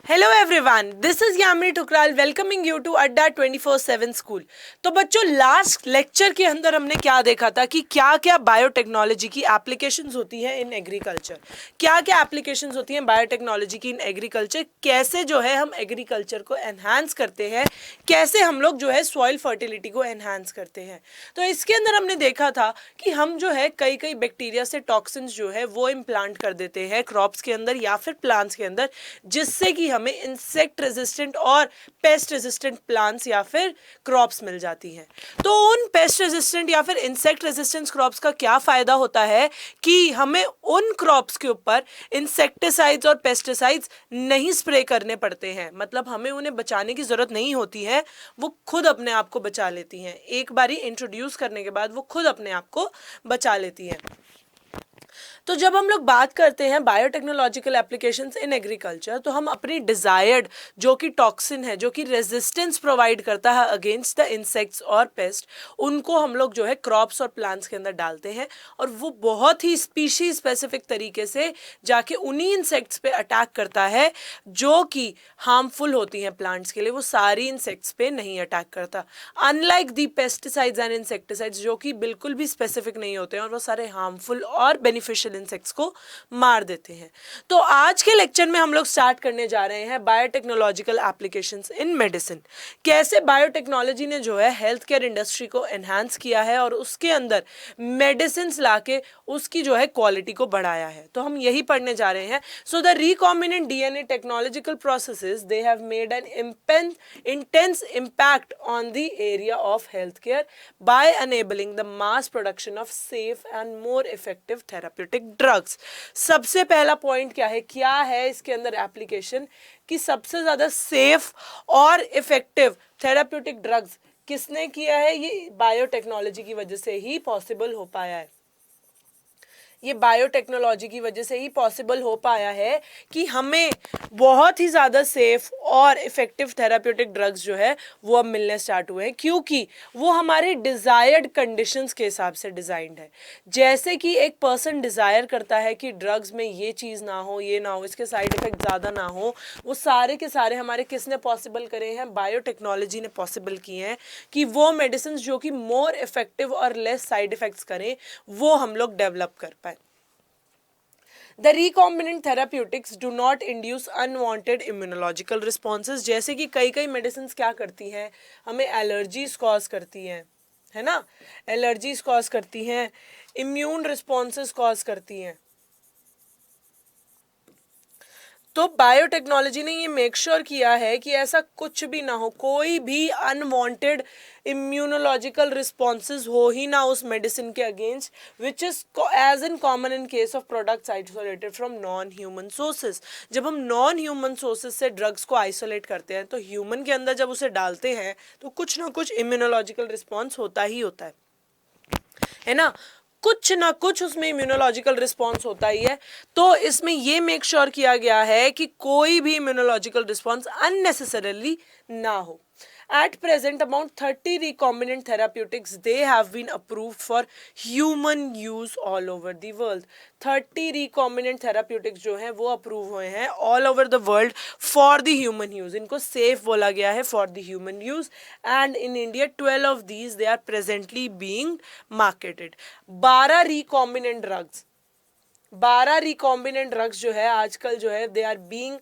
Hello everyone, this is Yamini Thukral welcoming you to Adda 24/7 school. तो बच्चों, last lecture के अंदर हमने क्या देखा था कि क्या क्या बायोटेक्नोलॉजी की एप्लीकेशंस होती हैं इन एग्रीकल्चर। क्या क्या एप्लीकेशंस होती हैं बायोटेक्नोलॉजी की इन एग्रीकल्चर, कैसे जो है हम एग्रीकल्चर को एनहांस करते हैं, कैसे हम लोग जो है सॉइल फर्टिलिटी को एनहांस करते हैं। तो इसके अंदर हमने देखा था कि हम जो है कई कई बैक्टीरिया से टॉक्सिन्स जो है वो इम्प्लांट कर देते हैं क्रॉप्स के अंदर या फिर प्लांट्स के अंदर, जिससे कि हमें इंसेक्ट रेजिस्टेंट और पेस्ट रेजिस्टेंट प्लांट्स या फिर क्रॉप्स मिल जाती हैं। तो उन पेस्ट रेजिस्टेंट या फिर इंसेक्ट रेजिस्टेंट क्रॉप्स का क्या फायदा होता है कि हमें उन क्रॉप्स के ऊपर इंसेक्टिसाइड्स और पेस्टिसाइड्स नहीं स्प्रे करने पड़ते हैं, मतलब हमें उन्हें बचाने की जरूरत नहीं होती है, वो खुद अपने आप को बचा लेती हैं। एक बारी इंट्रोड्यूस करने के बाद वो खुद अपने आप को बचा लेती हैं। तो जब हम लोग बात करते हैं बायोटेक्नोलॉजिकल एप्लीकेशंस इन एग्रीकल्चर, तो हम अपनी डिजायर्ड जो कि टॉक्सिन है, जो कि रेजिस्टेंस प्रोवाइड करता है अगेंस्ट द इंसेक्ट्स और पेस्ट, उनको हम लोग जो है क्रॉप्स और प्लांट्स के अंदर डालते हैं और वो बहुत ही स्पीशीज स्पेसिफिक तरीके से जाके उन्हीं इंसेक्ट्स पे अटैक करता है जो कि हार्मफुल होती हैं प्लांट्स के लिए। वो सारी इंसेक्ट्स पे नहीं अटैक करता, unlike the pesticides and insecticides जो कि बिल्कुल भी स्पेसिफिक नहीं होते हैं और वो सारे हार्मफुल और बेनिफिशियल इंसेक्ट्स को मार देते हैं। तो आज के लेक्चर में हम लोग स्टार्ट करने जा रहे हैं बायोटेक्नोलॉजिकल एप्लीकेशंस इन मेडिसिन। कैसे बायोटेक्नोलॉजी ने जो है हेल्थ केयर इंडस्ट्री को एनहांस किया है और उसके अंदर मेडिसिन लाके उसकी जो है क्वालिटी को बढ़ाया है, तो हम यही पढ़ने जा रहे हैं। So the recombinant DNA technological processes they have made an intense impact on the area of healthcare by enabling the mass production of safe and more effective therapeutic drugs। सबसे पहला पॉइंट क्या है इसके अंदर एप्लीकेशन, कि सबसे ज्यादा safe और इफेक्टिव थेराप्यूटिक ड्रग्स किसने किया है? ये बायोटेक्नोलॉजी की वजह से ही पॉसिबल हो पाया है। ये बायोटेक्नोलॉजी की वजह से ही पॉसिबल हो पाया है कि हमें बहुत ही ज़्यादा सेफ और इफेक्टिव थेराप्यूटिक ड्रग्स जो है वो अब मिलने स्टार्ट हुए हैं, क्योंकि वो हमारे डिज़ायर्ड कंडीशंस के हिसाब से डिज़ाइंड है। जैसे कि एक पर्सन डिज़ायर करता है कि ड्रग्स में ये चीज़ ना हो, ये ना हो, इसके साइड इफेक्ट ज़्यादा ना हो, वो सारे के सारे हमारे किसने पॉसिबल करे हैं? बायोटेक्नोलॉजी ने पॉसिबल किए हैं कि वो मेडिसिन जो कि मोर इफेक्टिव और लेस साइड इफेक्ट्स करें वो हम लोग डेवलप कर पाए। The recombinant therapeutics do not induce unwanted immunological responses। जैसे कि कई कई मेडिसिन क्या करती हैं, हमें एलर्जीज कॉज करती हैं, है ना, एलर्जीज कॉज करती हैं, इम्यून रिस्पॉन्सेज कॉज करती हैं। तो बायोटेक्नोलॉजी ने ये मेक श्योर किया है कि ऐसा कुछ भी ना हो, कोई भी अनवांटेड इम्यूनोलॉजिकल रिस्पॉन्सेज हो ही ना उस मेडिसिन के against, which is as in common in case of products isolated from non human sources. जब हम नॉन ह्यूमन सोर्सेज से ड्रग्स को आइसोलेट करते हैं तो ह्यूमन के अंदर जब उसे डालते हैं तो कुछ ना कुछ इम्यूनोलॉजिकल रिस्पॉन्स होता ही होता है ना, कुछ ना कुछ उसमें इम्यूनोलॉजिकल रिस्पॉन्स होता ही है। तो इसमें ये मेक श्योर किया गया है कि कोई भी इम्यूनोलॉजिकल रिस्पॉन्स अननेसेसरली ना हो। At present, about 30 recombinant therapeutics they have been approved for human use all over the world। 30 recombinant therapeutics जो हैं वो अप्रूव हुए हैं all over the world for the human use। इनको safe बोला गया है for the human use, and in India 12 of these they are presently being marketed। 12 recombinant drugs 12 recombinant drugs जो है आजकल जो है they are being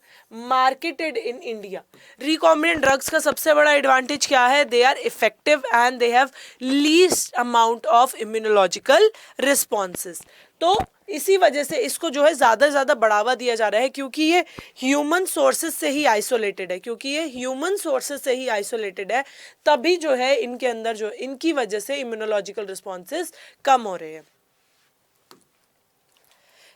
marketed in India. Recombinant drugs का सबसे बड़ा एडवांटेज क्या है? They are effective and they have least amount of immunological responses. तो इसी वजह से इसको जो है ज़्यादा बढ़ावा दिया जा रहा है, क्योंकि ये ह्यूमन सोर्सेज से ही आइसोलेटेड है, तभी जो है इनके अंदर जो इनकी वजह से इम्यूनोलॉजिकल रिस्पॉन्सेज कम हो रहे हैं।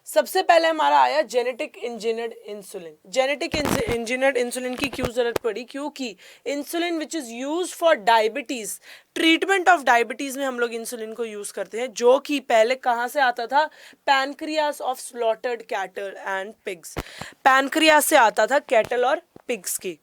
सबसे पहले हमारा आया genetic engineered insulin. Genetic engineered insulin की क्यों जरूरत पड़ी? क्योंकि insulin which is used for diabetes, treatment of diabetes में हम लोग इंसुलिन को यूज करते हैं, जो कि पहले कहाँ से आता था? Pancreas of slaughtered cattle and pigs. Pancreas से आता था कैटल और पिग्स की।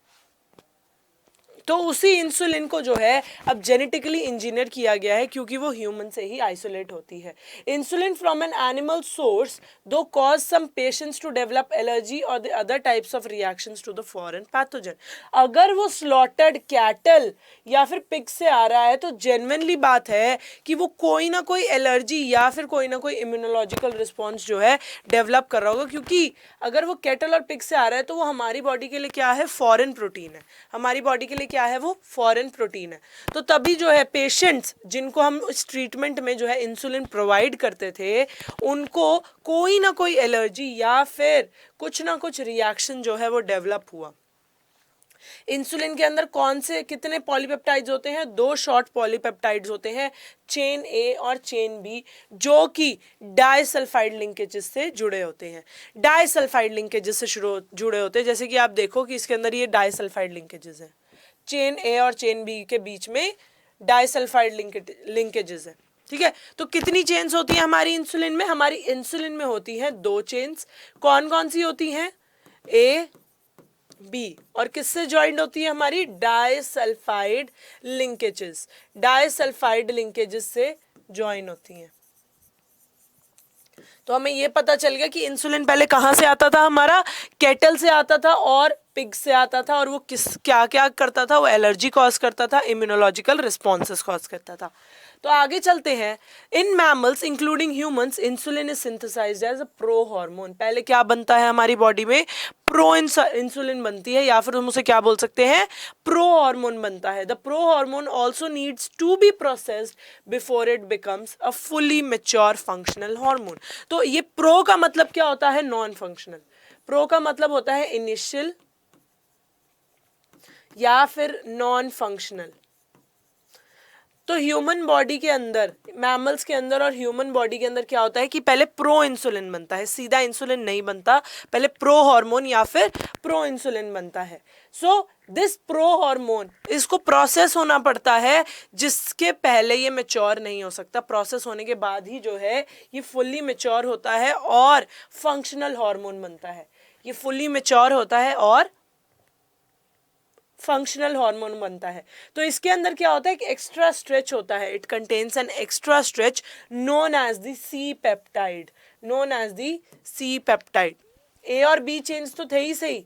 तो उसी इंसुलिन को जो है अब जेनेटिकली इंजीनियर किया गया है, क्योंकि वो ह्यूमन से ही आइसोलेट होती है। Insulin from an animal source do cause some patients to develop allergy और the other types of reactions to the foreign pathogen. अगर वो स्लॉटर्ड कैटल या फिर पिग से आ रहा है तो जेन्युइनली बात है कि वो कोई ना कोई एलर्जी या फिर कोई ना कोई इम्यूनोलॉजिकल रिस्पॉन्स जो है डेवलप कर रहा होगा, क्योंकि अगर वो कैटल और पिग से आ रहा है तो वो हमारी बॉडी के लिए क्या है, फॉरेन प्रोटीन है। हमारी बॉडी के लिए क्या है, वो फॉरेन प्रोटीन है। तो तभी जो है पेशेंट्स जिनको हम इस ट्रीटमेंट में जो है इंसुलिन प्रोवाइड करते थे, उनको कोई ना कोई एलर्जी या फिर कुछ ना कुछ रिएक्शन जो है वो डेवलप हुआ। इंसुलिन के अंदर कौन से कितने पॉलीपेप्टाइड्स होते हैं, 2 शॉर्ट पॉलीपेप्टाइड्स होते हैं, चेन ए और चेन बी, जो कि डाइसल्फाइड लिंकेजेस से जुड़े होते हैं। डाइसल्फाइड लिंकेजेस से जुड़े होते हैं, जैसे कि आप देखो कि इसके अंदर ये डाइसल्फाइड लिंकेजेस हैं, चेन ए और चेन बी के बीच में डाइसल्फाइड लिंकेजेस है। ठीक है, तो कितनी चेन्स होती हैं हमारी इंसुलिन में? हमारी इंसुलिन में होती हैं 2 चेन्स। कौन कौन सी होती हैं? ए बी, और किससे ज्वाइंट होती है हमारी? डाइसल्फाइड लिंकेजेस, डाइसल्फाइड लिंकेजेस से ज्वाइन होती हैं। तो हमें ये पता चल गया कि इंसुलिन पहले कहाँ से आता था, हमारा कैटल से आता था और पिग से आता था, और वो क्या क्या करता था, वो एलर्जी कॉज करता था, इम्यूनोलॉजिकल रिस्पॉन्सेस कॉज करता था। तो आगे चलते हैं। In mammals including humans insulin is synthesized as a prohormone. पहले क्या बनता है हमारी बॉडी में? प्रो इंसुलिन बनती है, या फिर हम उसे क्या बोल सकते हैं, प्रो हार्मोन बनता है। The prohormone also needs to be processed before it becomes a fully mature functional hormone. तो ये प्रो का मतलब क्या होता है? Non functional. प्रो का मतलब होता है इनिशियल या फिर नॉन फंक्शनल। तो ह्यूमन बॉडी के अंदर, मैमल्स के अंदर और ह्यूमन बॉडी के अंदर क्या होता है कि पहले प्रो इंसुलिन बनता है, सीधा इंसुलिन नहीं बनता, पहले प्रो हार्मोन या फिर प्रो इंसुलिन बनता है। सो दिस प्रो हार्मोन, इसको प्रोसेस होना पड़ता है, जिसके पहले ये मैच्योर नहीं हो सकता। प्रोसेस होने के बाद ही जो है ये फुल्ली मैच्योर होता है और फंक्शनल हार्मोन बनता है। ये फुल्ली मैच्योर होता है और फंक्शनल हार्मोन बनता है। तो इसके अंदर क्या होता है कि एक्स्ट्रा स्ट्रेच होता है। It contains an extra stretch known as the C peptide, known as the C peptide. A और बी चेन्स तो थे ही सही,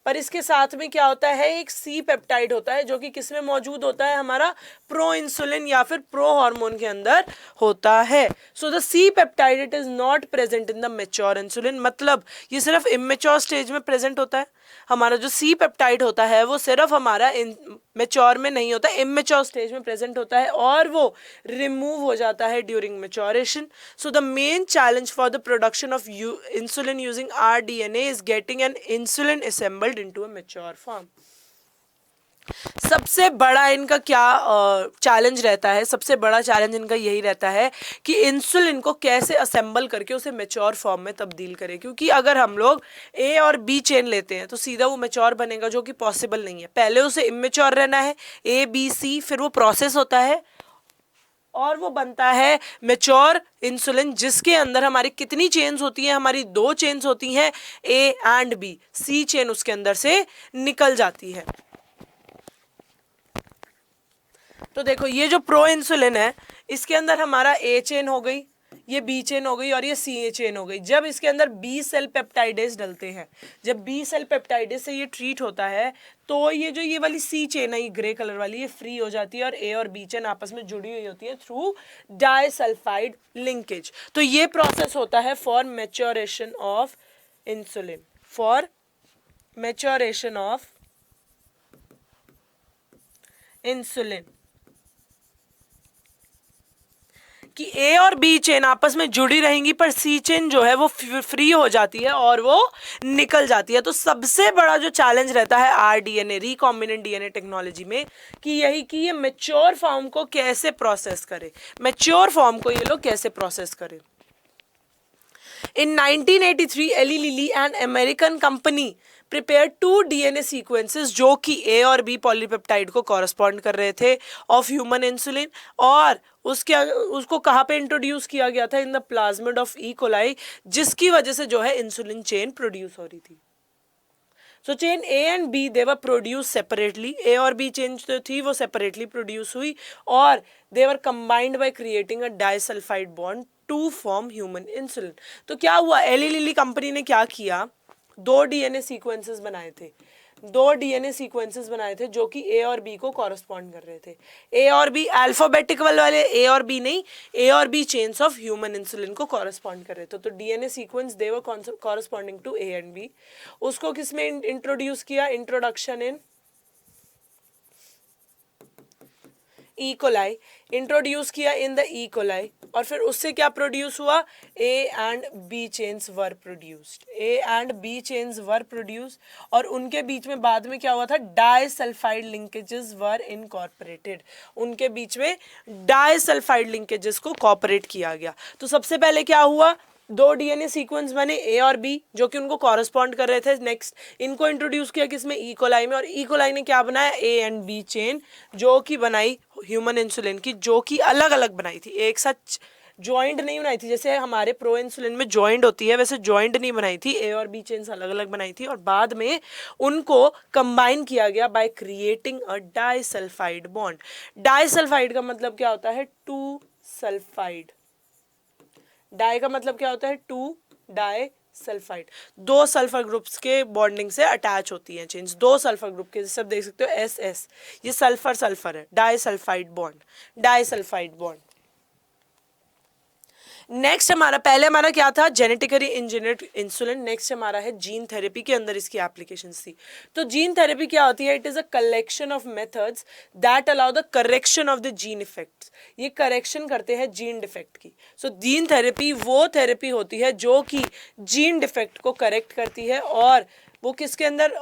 पर इसके साथ में क्या होता है, एक सी पेप्टाइड होता है, जो कि किसमें मौजूद होता है, हमारा प्रो इंसुलिन या फिर प्रो हार्मोन के अंदर होता है। So the C peptide it is not present in the mature insulin. मतलब ये सिर्फ इमेच्योर स्टेज में प्रेजेंट होता है। हमारा जो सी पेप्टाइड होता है वो सिर्फ हमारा मैच्योर में नहीं होता, इमेच्योर स्टेज में प्रेजेंट होता है, और वो रिमूव हो जाता है during maturation. So the main challenge for the production of insulin using rDNA is getting an insulin assembled into a mature form. सबसे बड़ा इनका क्या चैलेंज रहता है? सबसे बड़ा चैलेंज इनका यही रहता है कि इंसुलिन को कैसे असेंबल करके उसे मैच्योर फॉर्म में तब्दील करें, क्योंकि अगर हम लोग ए और बी चेन लेते हैं तो सीधा वो मैच्योर बनेगा, जो कि पॉसिबल नहीं है। पहले उसे इमेच्योर रहना है, ए बी सी, फिर वो प्रोसेस होता है और वो बनता है मैच्योर इंसुलिन, जिसके अंदर हमारी कितनी चेन्स होती हैं? हमारी 2 चेन्स होती हैं, A and B. C chain उसके अंदर से निकल जाती है। तो देखो ये जो प्रो इंसुलिन है, इसके अंदर हमारा ए चेन हो गई, ये बी चेन हो गई और ये सी ए चेन हो गई। जब इसके अंदर बी सेल पेप्टाइडेज डलते हैं, जब बी सेल पेप्टाइडेज से ये ट्रीट होता है, तो ये जो ये वाली सी चेन है, ये ग्रे कलर वाली, ये फ्री हो जाती है और ए और बी चेन आपस में जुड़ी हुई होती है थ्रू डाइसल्फाइड लिंकेज। तो ये प्रोसेस होता है for maturation of insulin, for maturation of insulin, कि ए और बी चेन आपस में जुड़ी रहेंगी, पर सी चेन जो है वो फ्री हो जाती है और वो निकल जाती है। तो सबसे बड़ा जो चैलेंज रहता है rDNA, रिकॉम्बिनेंट डीएनए टेक्नोलॉजी में, कि यही कि ये मैच्योर फॉर्म को कैसे प्रोसेस करे, मैच्योर फॉर्म को ये लोग कैसे प्रोसेस करें। In 1983, Eli Lilly, an American company, prepared 2 DNA sequences जो कि A और B पॉलीपेप्टाइड को कॉरस्पॉन्ड कर रहे थे ऑफ ह्यूमन इंसुलिन, और उसको कहाँ पे इंट्रोड्यूस किया गया था? In the plasmid of E coli, जिसकी वजह से जो है इंसुलिन चेन प्रोड्यूस हो रही थी। So chain A and B they were produce separately, A और बी चेन जो थी वो सेपरेटली प्रोड्यूस हुई और they were combined by creating a disulphide bond to form human insulin. तो क्या हुआ, एली लिली कंपनी ने क्या किया, दो डीएनए सीक्वेंसेस बनाए थे, दो डीएनए सीक्वेंसेस बनाए थे जो कि ए और बी को कॉरस्पॉन्ड कर रहे थे। ए और बी अल्फाबेटिकल वाले ए और बी नहीं, ए और B chains of human insulin को कॉरस्पॉन्ड कर रहे थे। तो DNA sequence they were corresponding to A and B. उसको किसमें इंट्रोड्यूस किया, introduction in E coli, introduce किया इन द ई कोलाई, और फिर उससे क्या प्रोड्यूस हुआ, A and B chains were produced, A and B chains were produce, और उनके बीच में बाद में क्या हुआ था, डाइसल्फाइड लिंकेजेस वर इनकॉर्पोरेटेड, उनके बीच में डाइसल्फाइड लिंकेजेस को कॉर्पोरेट किया गया। तो सबसे पहले क्या हुआ, दो डीएनए सीक्वेंस बने ए और बी जो कि उनको कॉरस्पॉन्ड कर रहे थे। नेक्स्ट इनको इंट्रोड्यूस किया किसमें, ई कोलाई में, और ई कोलाई ने क्या बनाया, ए एंड बी चेन जो कि बनाई ह्यूमन इंसुलिन की, जो कि अलग अलग बनाई थी, एक साथ ज्वाइंट नहीं बनाई थी। जैसे हमारे प्रो इंसुलिन में ज्वाइंट होती है वैसे ज्वाइंट नहीं बनाई थी, ए और बी चेन्स अलग अलग बनाई थी, और बाद में उनको कंबाइन किया गया bye creating a disulphide bond. Disulphide का मतलब क्या होता है, टू सल्फाइड, डाई का मतलब क्या होता है, टू डाई सल्फाइड, दो सल्फर ग्रुप्स के बॉन्डिंग से अटैच होती हैं चेन्स, दो सल्फर ग्रुप के, जैसे आप देख सकते हो एस एस, ये सल्फर सल्फर है, disulphide bond, disulphide bond. Next हमारा, पहले हमारा क्या था, जेनेटिकली इंजीनियर्ड इंसुलिन, नेक्स्ट हमारा है जीन थेरेपी के अंदर इसकी एप्लीकेशंस थी। तो जीन थेरेपी क्या होती है, it is a collection of methods that allow the correction of the gene effects, ये करेक्शन करते हैं जीन डिफेक्ट की। सो जीन थेरेपी वो थेरेपी होती है जो कि जीन डिफेक्ट को करेक्ट करती है, और वो किसके अंदर,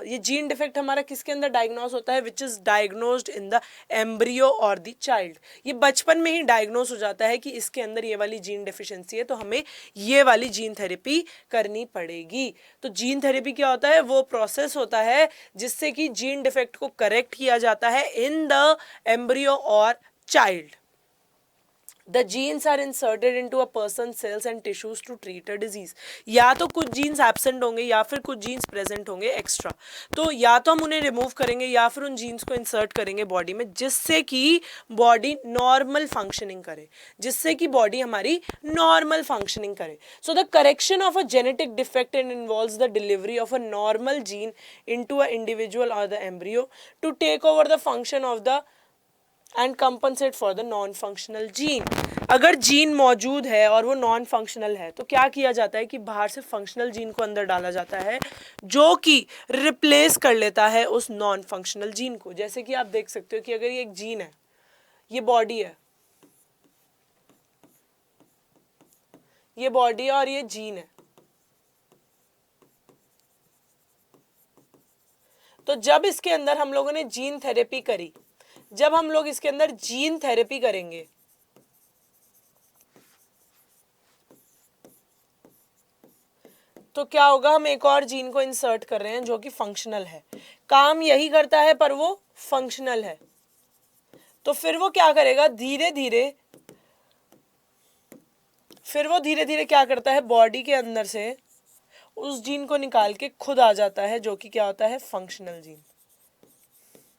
ये जीन डिफेक्ट हमारा किसके अंदर डायग्नोज होता है, which is diagnosed in the embryo और द चाइल्ड, ये बचपन में ही डायग्नोज हो जाता है कि इसके अंदर ये वाली जीन डेफिशिएंसी है, तो हमें ये वाली जीन थेरेपी करनी पड़ेगी। तो जीन थेरेपी क्या होता है, वो प्रोसेस होता है जिससे कि जीन डिफेक्ट को करेक्ट किया जाता है इन द एम्ब्रियो और child. The genes are inserted into a person's cells and tissues to treat a disease. या तो कुछ जीन्स एब्सेंट होंगे या फिर कुछ जीन्स प्रेजेंट होंगे एक्स्ट्रा, तो या तो हम उन्हें रिमूव करेंगे या फिर उन जीन्स को इंसर्ट करेंगे बॉडी में, जिससे कि बॉडी नॉर्मल फंक्शनिंग करे, जिससे कि बॉडी हमारी नॉर्मल फंक्शनिंग करे। So the correction of a genetic defect involves the delivery of a normal gene into a individual और the embryo to take over the function of the and compensate for the non functional gene. अगर gene मौजूद है और वो non functional है तो क्या किया जाता है कि बाहर से फंक्शनल जीन को अंदर डाला जाता है जो कि रिप्लेस कर लेता है उस नॉन फंक्शनल जीन को। जैसे कि आप देख सकते हो कि अगर ये एक जीन है, ये बॉडी है, ये बॉडी है और ये जीन है, तो जब इसके अंदर हम लोगों ने जीन थेरेपी करी, जब हम लोग इसके अंदर जीन थेरेपी करेंगे तो क्या होगा, हम एक और जीन को इंसर्ट कर रहे हैं जो कि फंक्शनल है, काम यही करता है पर वो फंक्शनल है। तो फिर वो क्या करेगा, धीरे धीरे क्या करता है, बॉडी के अंदर से उस जीन को निकाल के खुद आ जाता है जो कि क्या होता है, functional gene.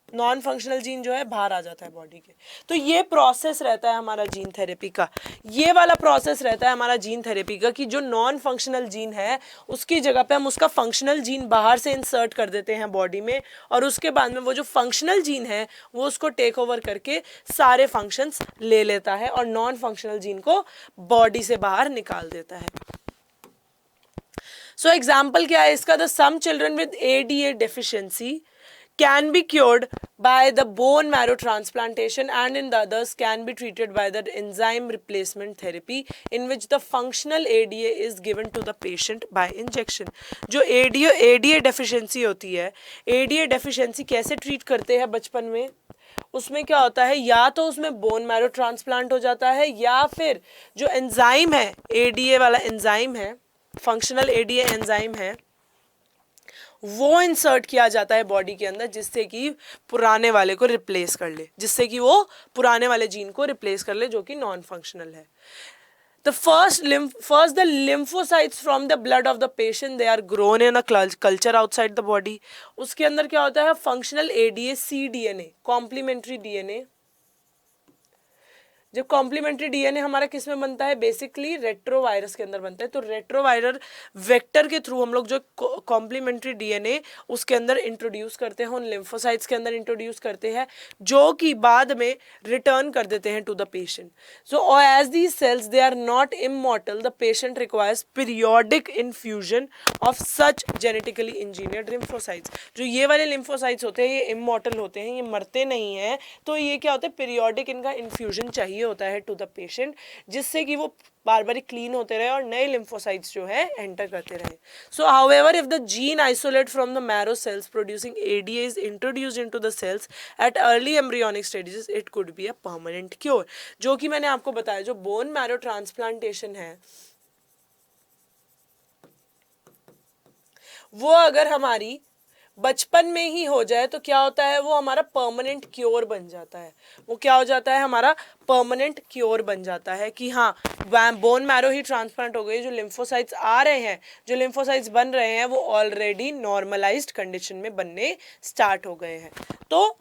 Non functional gene जो है बाहर आ जाता है बॉडी के। तो ये प्रोसेस रहता है हमारा जीन थेरेपी का, ये वाला प्रोसेस रहता है हमारा जीन थेरेपी का कि जो नॉन फंक्शनल जीन है उसकी जगह पे हम उसका फंक्शनल जीन बाहर से इंसर्ट कर देते हैं बॉडी में, और उसके बाद में वो जो फंक्शनल जीन है वो उसको टेक ओवर करके सारे फंक्शंस ले लेता है और नॉन फंक्शनल जीन को बॉडी से बाहर निकाल देता है। सो एग्जाम्पल क्या है इसका, the some children with ADA deficiency can be cured by the bone marrow transplantation, and in the others can be treated by the enzyme replacement therapy in which the functional ADA is given to the patient by injection। जो ADA deficiency होती है, ADA deficiency कैसे treat करते हैं बचपन में, उसमें क्या होता है, या तो उसमें बोन मैरो ट्रांसप्लांट हो जाता है या फिर जो एंजाइम है, ADA वाला एंजाइम है, फंक्शनल ADA एंजाइम है, वो इंसर्ट किया जाता है बॉडी के अंदर जिससे कि पुराने वाले को रिप्लेस कर ले, जिससे कि वो पुराने वाले जीन को रिप्लेस कर ले जो कि नॉन फंक्शनल है। the lymphocytes from the blood of the patient, they are grown in a culture outside the body. उसके अंदर क्या होता है, functional ADA cDNA, complementary DNA. जब कॉम्प्लीमेंट्री डीएनए हमारा किस में बनता है, बेसिकली रेट्रोवायरस के अंदर बनता है. तो रेट्रोवायरल वेक्टर के थ्रू हम लोग जो कॉम्प्लीमेंट्री डीएनए उसके अंदर इंट्रोड्यूस करते हैं, उन लिम्फोसाइट्स के अंदर इंट्रोड्यूस करते हैं, जो कि बाद में रिटर्न कर देते हैं to the patient. So as these cells they are not immortal, the patient requires periodic infusion of such genetically engineered lymphocytes. जो ये वाले लिम्फोसाइट्स होते हैं ये इमॉर्टल होते हैं, ये मरते नहीं हैं. तो ये क्या होता है, पीरियोडिक इनका इन्फ्यूजन चाहिए होता है टू द पेशेंट, जिससे कि वो बार बार क्लीन होते रहे और नए लिम्फोसाइट्स जो है एंटर करते रहे. So however if the gene isolate from the marrow cells producing ADA is introduced into the cells at early embryonic stages, it could be a permanent cure. जो कि मैंने आपको बताया, जो बोन मैरो ट्रांसप्लांटेशन है वो अगर हमारी बचपन में ही हो जाए तो क्या होता है, वो हमारा परमानेंट क्योर बन जाता है. वो क्या हो जाता है, हमारा परमानेंट क्योर बन जाता है कि हाँ बोन मैरो ही ट्रांसप्लांट हो गई, जो लिम्फोसाइट्स आ रहे हैं, जो लिम्फोसाइट्स बन रहे हैं वो ऑलरेडी नॉर्मलाइज्ड कंडीशन में बनने स्टार्ट हो गए हैं. तो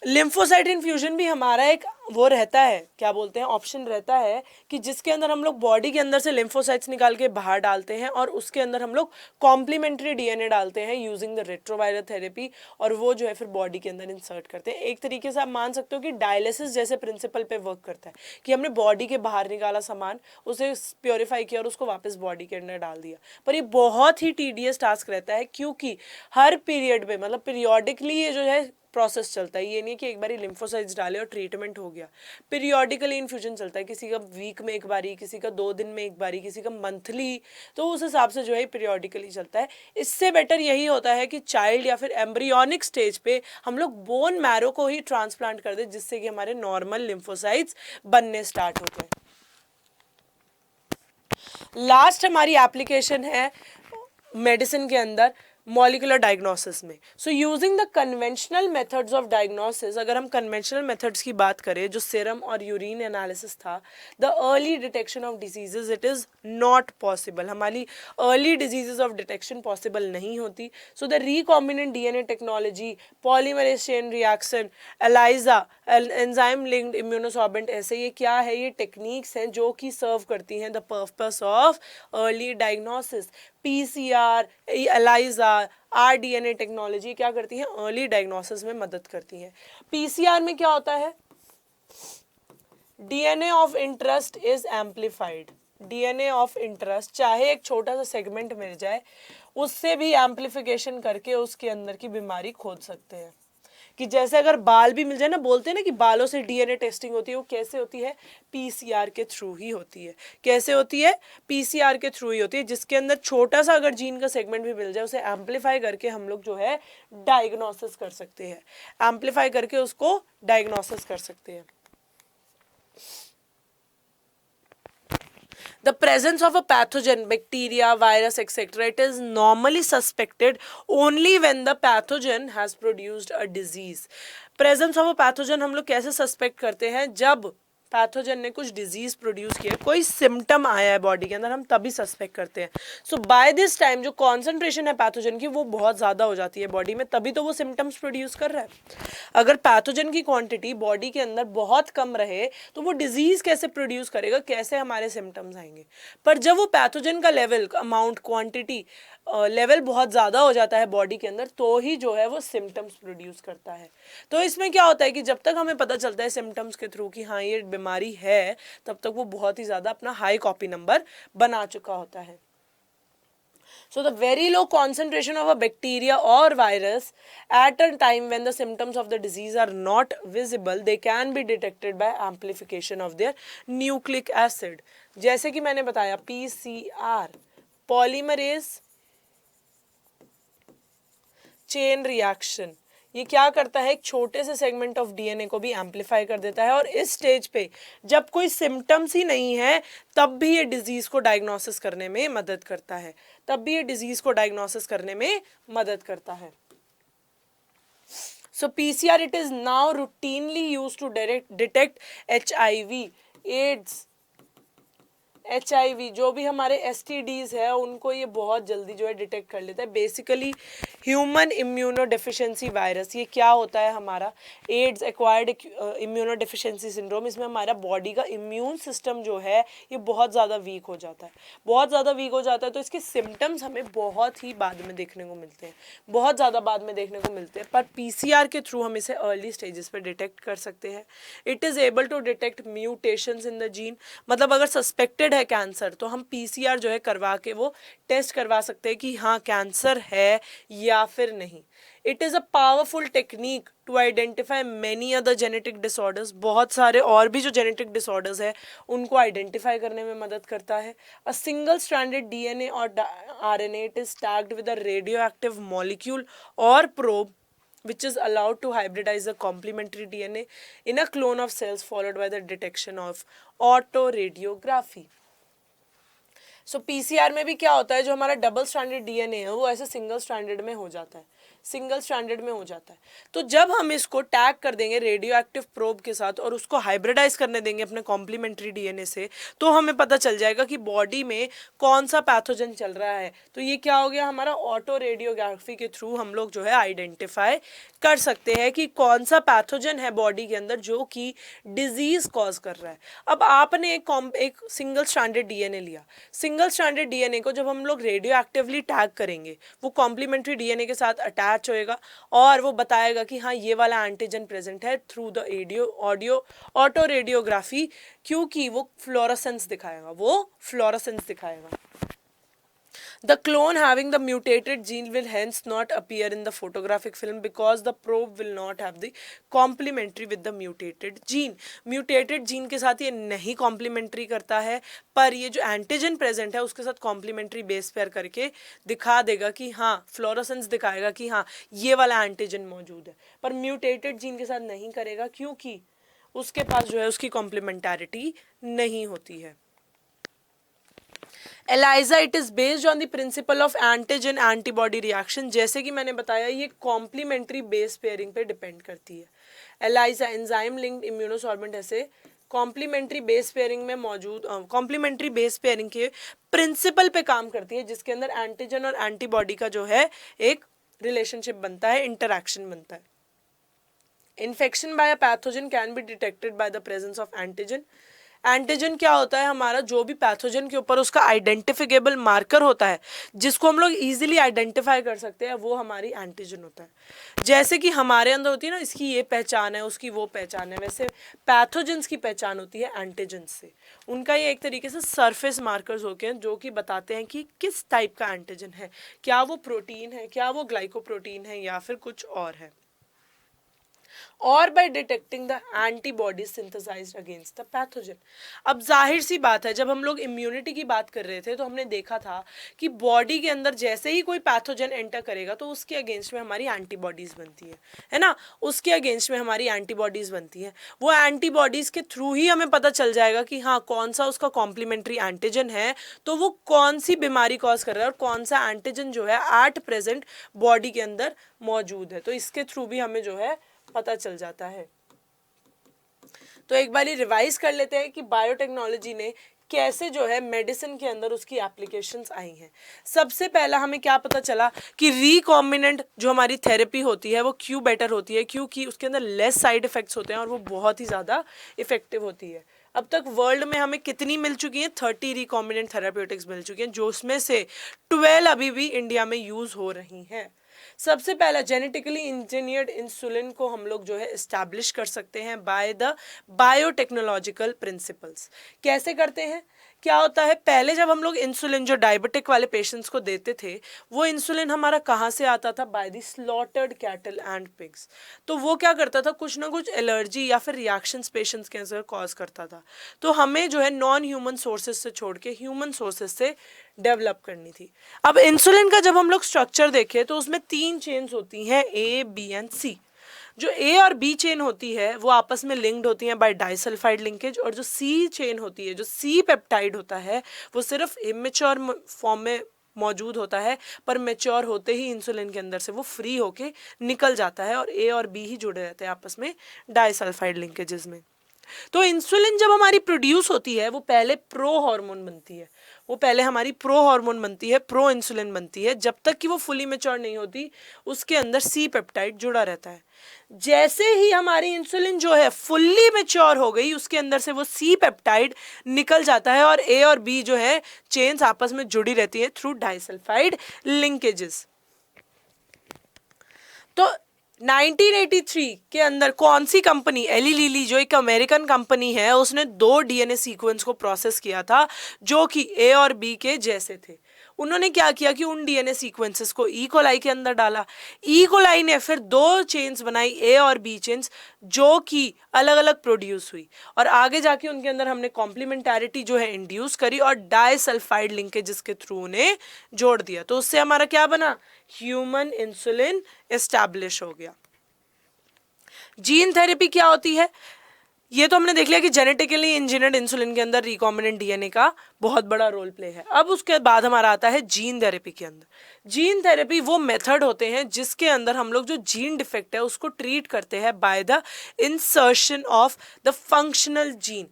लिम्फोसाइट इन्फ्यूजन भी हमारा एक वो रहता है, क्या बोलते हैं, ऑप्शन रहता है कि जिसके अंदर हम लोग बॉडी के अंदर से लिम्फोसाइट्स निकाल के बाहर डालते हैं और उसके अंदर हम लोग कॉम्प्लीमेंट्री डीएनए डालते हैं यूजिंग द रेट्रोवायरल थेरेपी, और वो जो है फिर बॉडी के अंदर इंसर्ट करते हैं. एक तरीके से आप मान सकते हो कि डायलिसिस जैसे प्रिंसिपल पे वर्क करता है कि हमने बॉडी के बाहर निकाला सामान, उसे प्योरीफाई किया और उसको वापस बॉडी के अंदर डाल दिया. पर ये बहुत ही टीडियस टास्क रहता है, क्योंकि हर पीरियड में, मतलब पीरियोडिकली ये जो है प्रोसेस चलता है. ये नहीं कि एक बारी लिम्फोसाइट्स डाले और ट्रीटमेंट हो गया. पीरियोडिकली इन्फ्यूजन चलता है, किसी का वीक में एक बारी, किसी का 2 दिन में एक बारी, किसी का मंथली. तो उस हिसाब से जो है पीरियोडिकली चलता है. इससे बेटर यही होता है कि चाइल्ड या फिर एम्ब्रियोनिक स्टेज पे हम लोग बोन मैरो को ही ट्रांसप्लांट कर दे, जिससे कि हमारे नॉर्मल लिम्फोसाइट्स बनने स्टार्ट हो जाए. लास्ट हमारी एप्लीकेशन है मेडिसिन के अंदर मॉलिकुलर डायग्नोसिस में. So using the conventional methods of diagnosis, अगर हम कन्वेंशनल मेथड्स की बात करें, जो सीरम और यूरिन एनालिसिस था, the early detection of diseases it is not possible. हमारी early diseases of detection possible नहीं होती. So the recombinant DNA technology, polymerase chain reaction, ELISA, enzyme linked immunosorbent, ऐसे ये क्या है, ये टेक्निक्स हैं जो कि सर्व करती हैं the purpose of early diagnosis. PCR, ELISA, rDNA technology क्या करती है, अर्ली डायग्नोसिस में मदद करती है. पीसीआर में क्या होता है, DNA of interest is amplified. DNA of interest, चाहे एक छोटा सा सेगमेंट मिल जाए, उससे भी एम्पलीफिकेशन करके उसके अंदर की बीमारी खोज सकते हैं. कि जैसे अगर बाल भी मिल जाए ना, बोलते हैं ना कि बालों से डीएनए टेस्टिंग होती है, वो कैसे होती है, पीसीआर के थ्रू ही होती है. कैसे होती है, पीसीआर के थ्रू ही होती है, जिसके अंदर छोटा सा अगर जीन का सेगमेंट भी मिल जाए, उसे एम्पलीफाई करके हम लोग जो है डायग्नोसिस कर सकते हैं. एम्पलीफाई करके उसको डायग्नोसिस कर सकते हैं. The presence of a pathogen, bacteria, virus, etc., it is normally suspected only when the pathogen has produced a disease. Presence of a pathogen हम लोग कैसे suspect करते हैं, जब पैथोजन ने कुछ डिजीज प्रोड्यूस किया, कोई सिम्टम आया है बॉडी के अंदर, हम तभी सस्पेक्ट करते हैं. सो बाय दिस टाइम जो कॉन्सेंट्रेशन है पैथोजन की वो बहुत ज़्यादा हो जाती है बॉडी में, तभी तो वो सिम्टम्स प्रोड्यूस कर रहा है. अगर पैथोजन की क्वांटिटी बॉडी के अंदर बहुत कम रहे तो वो डिजीज कैसे प्रोड्यूस करेगा, कैसे हमारे सिम्टम्स आएंगे. पर जब वो पैथोजन का लेवल, अमाउंट, क्वांटिटी लेवल बहुत ज़्यादा हो जाता है बॉडी के अंदर, तो ही जो है वो सिम्टम्स प्रोड्यूस करता है. तो इसमें क्या होता है कि जब तक हमें पता चलता है सिम्टम्स के थ्रू कि हाँ ये बीमारी है, तब तक वो बहुत ही ज़्यादा अपना हाई कॉपी नंबर बना चुका होता है. So the very low concentration of a bacteria or virus at a time when the symptoms of the disease are not visible, they can be detected by amplification of their nucleic acid. जैसे कि मैंने बताया PCR, polymerase chain reaction, ये क्या करता है, एक छोटे से सेगमेंट ऑफ डीएनए को भी एम्पलीफाई कर देता है. और इस स्टेज पे जब कोई सिम्टम्स ही नहीं है, तब भी ये डिजीज को डायग्नोसिस करने में मदद करता है. तब भी ये डिजीज को डायग्नोसिस करने में मदद करता है. So PCR it is now routinely used to detect HIV, AIDS, HIV, जो भी हमारे STDs है उनको ये बहुत जल्दी जो है डिटेक्ट कर लेता है। Basically human immuno deficiency virus, ये क्या होता है हमारा, ads acquired immuno deficiency syndrome, इसमें हमारा बॉडी का इम्यून सिस्टम जो है ये बहुत ज़्यादा वीक हो जाता है, बहुत ज़्यादा वीक हो जाता है। तो इसके सिम्टम्स हमें बहुत ही बाद में देखने को मिलते हैं, बहुत ज़्यादा बाद में देखने को मिलते हैं, पर PCR के थ्रू हम इसे अर्ली स्टेजेस पर डिटेक्ट कर सकते हैं। It is able to detect mutations in the gene, मतलब अगर सस्पेक्टेड है कैंसर तो हम PCR जो है करवा के वो टेस्ट करवा सकते हैं कि हाँ कैंसर है या फिर नहीं। It is a powerful technique to identify many other genetic disorders, बहुत सारे और भी जो जेनेटिक डिसऑर्डर्स है उनको आइडेंटिफाई करने में मदद करता है। अ सिंगल स्ट्रैंडेड DNA और RNA it is tagged with a radio active molecule और probe which is allowed to hybridize the complementary DNA in a clone of cells followed by the detection of autoradiography. So PCR में भी क्या होता है, जो हमारा double stranded DNA है वो ऐसे सिंगल स्ट्रैंडेड में हो जाता है, सिंगल स्ट्रैंडेड में हो जाता है। तो जब हम इसको टैग कर देंगे रेडियो एक्टिव प्रोब के साथ और उसको हाइब्रिडाइज करने देंगे अपने कॉम्प्लीमेंट्री DNA से, तो हमें पता चल जाएगा कि बॉडी में कौन सा पैथोजन चल रहा है। तो ये क्या हो गया हमारा, ऑटो रेडियोग्राफी के थ्रू हम लोग जो है आइडेंटिफाई कर सकते हैं कि कौन सा पैथोजन है बॉडी के अंदर जो कि डिजीज कॉज कर रहा है। अब आपने एक सिंगल स्ट्रैंडेड DNA लिया, सिंगल स्ट्रैंडेड DNA को जब हम लोग रेडियो एक्टिवली टैग करेंगे वो कॉम्प्लीमेंट्री DNA के साथ अटैच होएगा और वो बताएगा कि हाँ ये वाला एंटीजन प्रेजेंट है through the audio auto radiography, क्योंकि वो फ्लोरोसेंस दिखाएगा, वो फ्लोरोसेंस दिखाएगा। The clone having the mutated gene will hence not appear in the photographic film because the probe will not have the complementary with the mutated gene. Mutated gene के साथ ये नहीं complementary करता है, पर ये जो antigen present है उसके साथ complementary base pair करके दिखा देगा कि हाँ फ्लोरोसेंस दिखाएगा कि हाँ ये वाला एंटीजन मौजूद है, पर म्यूटेटेड जीन के साथ नहीं करेगा क्योंकि उसके पास जो है उसकी कॉम्प्लीमेंटारिटी नहीं होती है। ELISA it is based on the principle of antigen antibody reaction, जैसे कि मैंने बताया ये कॉम्प्लीमेंट्री बेस पेयरिंग पे डिपेंड करती है। एलाइजा एंजाइम लिंक्ड इम्यूनोसॉर्बेंट ऐसे कॉम्प्लीमेंट्री बेस पेयरिंग में मौजूद कॉम्प्लीमेंट्री बेस पेयरिंग के प्रिंसिपल पे काम करती है, जिसके अंदर एंटीजन और एंटीबॉडी का जो है एक रिलेशनशिप बनता है, इंटरैक्शन बनता है। Infection by a pathogen can be detected by the presence of antigen. Antigen क्या होता है हमारा, जो भी पैथोजन के ऊपर उसका आइडेंटिफिकेबल मार्कर होता है जिसको हम लोग इजीली आइडेंटिफाई कर सकते हैं, वो हमारी एंटीजन होता है। जैसे कि हमारे अंदर होती है ना इसकी ये पहचान है उसकी वो पहचान है, वैसे पैथोजन्स की पहचान होती है एंटीजन से। उनका ये एक तरीके से सरफेस मार्कर्स होते हैं जो कि बताते हैं कि किस टाइप का एंटीजन है, क्या वो प्रोटीन है, क्या वो ग्लाइकोप्रोटीन है या फिर कुछ और है। और by detecting the antibody synthesized against the pathogen. अब जाहिर सी बात है जब हम लोग इम्यूनिटी की बात कर रहे थे तो हमने देखा था कि बॉडी के अंदर जैसे ही कोई पैथोजन एंटर करेगा तो उसके अगेंस्ट में हमारी एंटीबॉडीज बनती है ना, उसके अगेंस्ट में हमारी एंटीबॉडीज बनती है। वो एंटीबॉडीज के थ्रू ही हमें पता चल जाएगा कि हाँ कौन सा उसका कॉम्प्लीमेंट्री एंटीजन है, तो वो कौन सी बीमारी कॉज कर रहा है और कौन सा एंटीजन जो है एट प्रेजेंट बॉडी के अंदर मौजूद है। तो इसके थ्रू भी हमें जो है पता चल जाता है। तो एक बार रिवाइज कर लेते हैं कि बायोटेक्नोलॉजी ने कैसे जो है मेडिसिन के अंदर उसकी एप्लीकेशंस आई हैं। सबसे पहला हमें क्या पता चला कि रिकॉम्बिनेंट जो हमारी थेरेपी होती है वो क्यों बेटर होती है, क्योंकि उसके अंदर लेस साइड इफेक्ट्स होते हैं और वो बहुत ही ज़्यादा इफेक्टिव होती है। अब तक वर्ल्ड में हमें कितनी मिल चुकी हैं, 30 रिकॉम्बिनेंट थेराप्यूटिक्स मिल चुकी हैं, जो उसमें से 12 अभी भी इंडिया में यूज़ हो रही हैं। सबसे पहला जेनेटिकली इंजीनियर्ड इंसुलिन को हम लोग जो है एस्टैब्लिश कर सकते हैं बाय द बायोटेक्नोलॉजिकल प्रिंसिपल्स। कैसे करते हैं, क्या होता है, पहले जब हम लोग इंसुलिन जो डायबिटिक वाले पेशेंट्स को देते थे वो इंसुलिन हमारा कहाँ से आता था, by the slaughtered cattle and pigs. तो वो क्या करता था, कुछ ना कुछ एलर्जी या फिर रिएक्शंस पेशेंट्स के अंदर कॉज करता था। तो हमें जो है नॉन ह्यूमन सोर्सेज से छोड़ के ह्यूमन सोर्सेज से डेवलप करनी थी। अब इंसुलिन का जब हम लोग स्ट्रक्चर देखें तो उसमें 3 चेन्स होती हैं, A, B एंड C। जो A और B चेन होती है वो आपस में लिंक्ड होती हैं बाय डाइसल्फाइड लिंकेज, और जो C चेन होती है, जो C पेप्टाइड होता है, वो सिर्फ इमेच्योर फॉर्म में मौजूद होता है, पर मेच्योर होते ही इंसुलिन के अंदर से वो फ्री होके निकल जाता है और A और B ही जुड़े रहते हैं आपस में डाइसल्फाइड लिंकेजेस में। तो इंसुलिन जब हमारी प्रोड्यूस होती है वो पहले प्रो हार्मोन बनती है, वो पहले हमारी प्रो हार्मोन बनती है, प्रो इंसुलिन बनती है। जब तक कि वो फुली मैच्योर नहीं होती उसके अंदर सी पेप्टाइड जुड़ा रहता है। जैसे ही हमारी इंसुलिन जो है फुल्ली मैच्योर हो गई उसके अंदर से वो सी पेप्टाइड निकल जाता है और ए और बी जो है चेन्स आपस में जुड़ी रहती है थ्रू डाइसल्फाइड लिंकेजेस। तो 1983 के अंदर कौन सी कंपनी, एली लिली जो एक अमेरिकन कंपनी है, उसने 2 डीएनए सीक्वेंस को प्रोसेस किया था जो कि ए और बी के जैसे थे। उन्होंने क्या किया कि उन डीएनए सीक्वेंसेस को ई कोलाई के अंदर डाला। ई कोलाई ने फिर 2 चेन्स बनाई, ए और बी चेन्स, जो कि अलग अलग प्रोड्यूस हुई और आगे जाके उनके अंदर हमने कॉम्प्लीमेंटारिटी जो है इंड्यूस करी और डाइसल्फाइड लिंकेजेस के थ्रू उन्हें जोड़ दिया। तो उससे हमारा क्या बना, ह्यूमन इंसुलिन एस्टैब्लिश हो गया। जीन थेरेपी क्या होती है, ये तो हमने देख लिया कि जेनेटिकली इंजीनियर्ड इंसुलिन के अंदर रिकॉम्बिनेंट डीएनए का बहुत बड़ा रोल प्ले है। अब उसके बाद हमारा आता है जीन थेरेपी के अंदर। जीन थेरेपी वो मेथड होते हैं जिसके अंदर हम लोग जो जीन डिफेक्ट है उसको ट्रीट करते हैं by the insertion of the functional gene.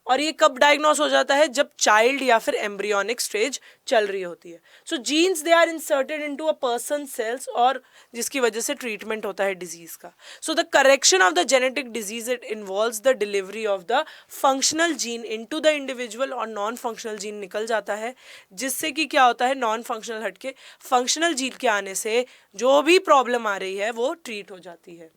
और ये कब डायग्नोस हो जाता है, जब चाइल्ड या फिर एम्ब्रियोनिक स्टेज चल रही होती है। So genes they are inserted into a person cells और जिसकी वजह से ट्रीटमेंट होता है डिजीज का। So the correction of the genetic disease it involves the delivery of the functional gene into the individual और नॉन फंक्शनल जीन निकल जाता है, जिससे कि क्या होता है, नॉन फंक्शनल हटके फंक्शनल जीन के आने से जो भी प्रॉब्लम आ रही है वो ट्रीट हो जाती है।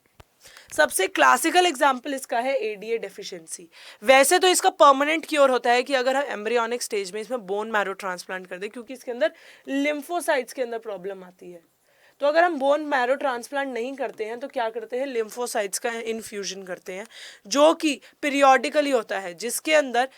सबसे क्लासिकल एग्जाम्पल इसका है एडीए डेफिशिएंसी। वैसे तो इसका परमानेंट क्योर होता है कि अगर हम एम्ब्रियोनिक स्टेज में इसमें बोन मैरो ट्रांसप्लांट कर दें, क्योंकि इसके अंदर लिम्फोसाइट्स के अंदर प्रॉब्लम आती है। तो अगर हम बोन मैरो ट्रांसप्लांट नहीं करते हैं तो क्या करते हैं, लिम्फोसाइट्स का इन्फ्यूजन करते हैं, जो कि पीरियोडिकली होता है, जिसके अंदर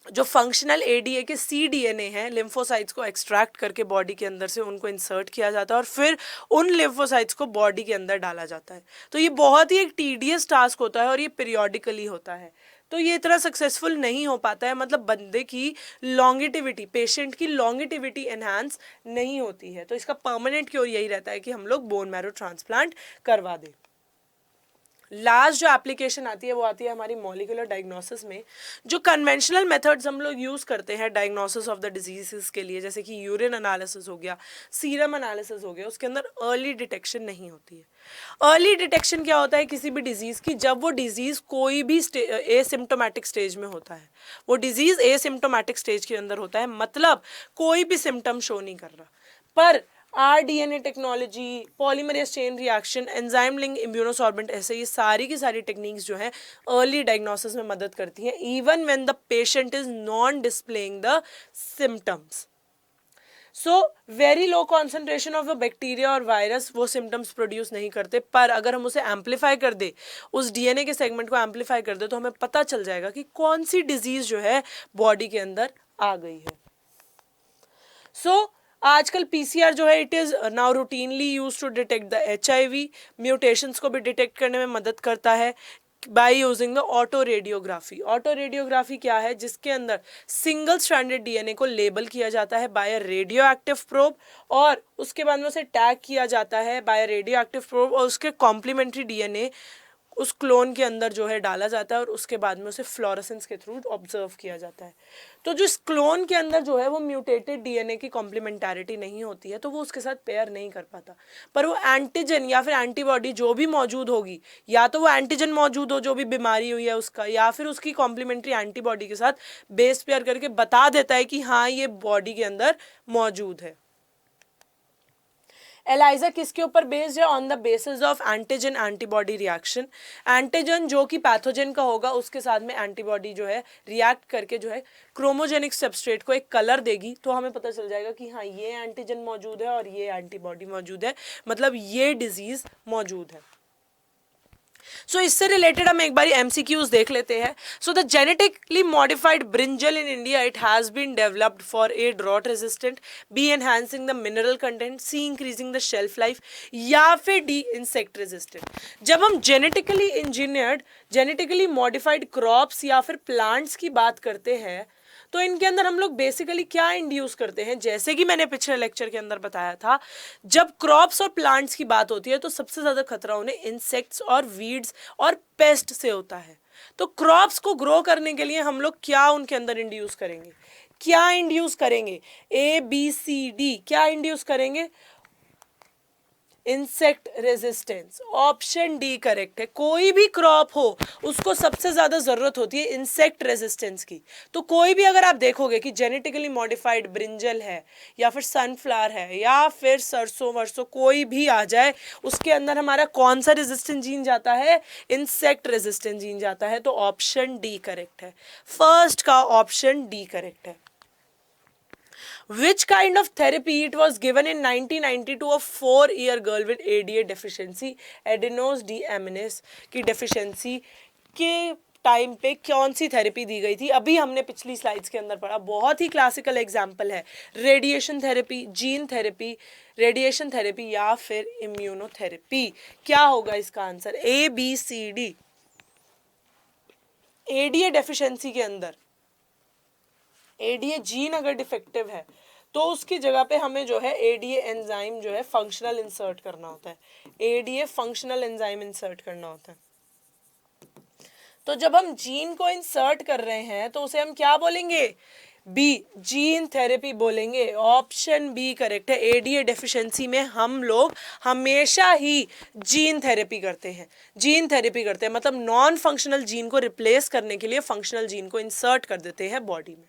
जो फंक्शनल एडीए के सी डीएनए हैं, लिम्फोसाइट्स को एक्सट्रैक्ट करके बॉडी के अंदर से उनको इंसर्ट किया जाता है और फिर उन लिम्फोसाइट्स को बॉडी के अंदर डाला जाता है। तो ये बहुत ही एक टीडियस टास्क होता है और ये पीरियोडिकली होता है, तो ये इतना सक्सेसफुल नहीं हो पाता है। मतलब बंदे की लॉन्गिटिविटी, पेशेंट की लॉन्गिटिविटी एनहांस नहीं होती है। तो इसका परमानेंट क्योर यही रहता है कि हम लोग बोन मैरो ट्रांसप्लांट करवा दें। लास्ट जो एप्लीकेशन आती है वो आती है हमारी मॉलिक्यूलर डायग्नोसिस में। जो कन्वेंशनल मेथड्स हम लोग यूज़ करते हैं डायग्नोसिस ऑफ द डिजीजेस के लिए, जैसे कि यूरिन एनालिसिस हो गया, सीरम एनालिसिस हो गया, उसके अंदर अर्ली डिटेक्शन नहीं होती है। अर्ली डिटेक्शन क्या होता है किसी भी डिजीज़ की, जब वो डिजीज़ कोई भी एसिम्प्टोमेटिक स्टेज में होता है। वो डिजीज़ एसिम्प्टोमेटिक स्टेज के अंदर होता है, मतलब कोई भी सिम्टम शो नहीं कर रहा, पर rDNA technology, polymerase chain reaction, enzyme link immunosorbent, ऐसे ये सारी की सारी टेक्निक्स जो हैं अर्ली डायग्नोसिस में मदद करती हैं, even when the patient is non displaying the symptoms. So very low concentration of a bacteria और वायरस वो सिम्टम्स प्रोड्यूस नहीं करते, पर अगर हम उसे एम्पलीफाई कर दे, उस डीएनए के सेगमेंट को एम्पलीफाई कर दे, तो हमें पता चल जाएगा कि कौन सी डिजीज जो है बॉडी के अंदर आ गई है। सो आजकल पीसीआर जो है it is now routinely use to detect the HIV, mutations को भी डिटेक्ट करने में मदद करता है by using the autoradiography. Autoradiography क्या है, जिसके अंदर सिंगल स्ट्रैंडेड डीएनए को लेबल किया जाता है बाय रेडियो एक्टिव प्रोब और उसके बाद में उसे टैग किया जाता है बाय रेडियो एक्टिव प्रोब और उसके कॉम्प्लीमेंट्री डीएनए उस क्लोन के अंदर जो है डाला जाता है और उसके बाद में उसे फ्लोरेसेंस के थ्रू ऑब्जर्व किया जाता है। तो जो इस क्लोन के अंदर जो है वो म्यूटेटेड डीएनए की कॉम्प्लीमेंटारिटी नहीं होती है, तो वो उसके साथ पेयर नहीं कर पाता, पर वो एंटीजन या फिर एंटीबॉडी जो भी मौजूद होगी, या तो वो एंटीजन मौजूद हो जो भी बीमारी हुई है उसका, या फिर उसकी कॉम्प्लीमेंट्री एंटीबॉडी के साथ बेस पेयर करके बता देता है कि हाँ ये बॉडी के अंदर मौजूद है। एलाइजा किसके ऊपर बेस्ड है, on the basis of antigen antibody reaction. Antigen जो कि पैथोजन का होगा उसके साथ में एंटीबॉडी जो है रिएक्ट करके जो है क्रोमोजेनिक सबस्ट्रेट को एक कलर देगी, तो हमें पता चल जाएगा कि हाँ ये एंटीजन मौजूद है और ये एंटीबॉडी मौजूद है, मतलब ये डिजीज मौजूद है। सो इससे रिलेटेड हम एक बार एमसीक्यूज देख लेते हैं। So the genetically modified brinjal in India it has been developed for a drought resistant, B enhancing the mineral content, C increasing the shelf life, या फिर डी इंसेक्ट रेजिस्टेंट। जब हम genetically engineered, genetically modified crops या फिर plants की बात करते हैं तो इनके अंदर हम लोग बेसिकली क्या इंड्यूस करते हैं, जैसे कि मैंने पिछले लेक्चर के अंदर बताया था, जब क्रॉप्स और प्लांट्स की बात होती है तो सबसे ज्यादा खतरा उन्हें इंसेक्ट्स और वीड्स और पेस्ट से होता है। तो क्रॉप्स को ग्रो करने के लिए हम लोग क्या उनके अंदर इंड्यूस करेंगे, क्या इंड्यूस करेंगे, ABCD, क्या इंड्यूस करेंगे, insect resistance. Option D correct है। कोई भी क्रॉप हो उसको सबसे ज्यादा जरूरत होती है इंसेक्ट रेजिस्टेंस की। तो कोई भी अगर आप देखोगे कि जेनेटिकली मॉडिफाइड ब्रिंजल है या फिर सनफ्लावर है या फिर सरसों वरसों कोई भी आ जाए, उसके अंदर हमारा कौन सा रेजिस्टेंट जीन जाता है, इंसेक्ट रेजिस्टेंट जीन जाता है। तो ऑप्शन डी करेक्ट है, फर्स्ट का ऑप्शन डी करेक्ट है। Which kind of therapy it was given in 1990 to a 4-year girl with ADA deficiency, adenos deaminase की deficiency के टाइम पे कौन सी थेरेपी दी गई थी? अभी हमने पिछली स्लाइड्स के अंदर पढ़ा, बहुत ही क्लासिकल एग्जाम्पल है, radiation therapy, gene therapy, radiation therapy या फिर इम्यूनोथेरेपी। क्या होगा इसका आंसर? ABCD। ADA डेफिशिएंसी के अंदर ADA जीन अगर डिफेक्टिव है तो उसकी जगह पे हमें जो है ADA एंजाइम जो है फंक्शनल इंसर्ट करना होता है, ADA फंक्शनल एंजाइम इंसर्ट करना होता है। तो जब हम जीन को इंसर्ट कर रहे हैं तो उसे हम क्या बोलेंगे? बी, जीन थेरेपी बोलेंगे। ऑप्शन बी करेक्ट है। ADA डेफिशिएंसी में हम लोग हमेशा ही जीन थेरेपी करते हैं, जीन थेरेपी करते हैं मतलब नॉन फंक्शनल जीन को रिप्लेस करने के लिए फंक्शनल जीन को इंसर्ट कर देते हैं बॉडी में।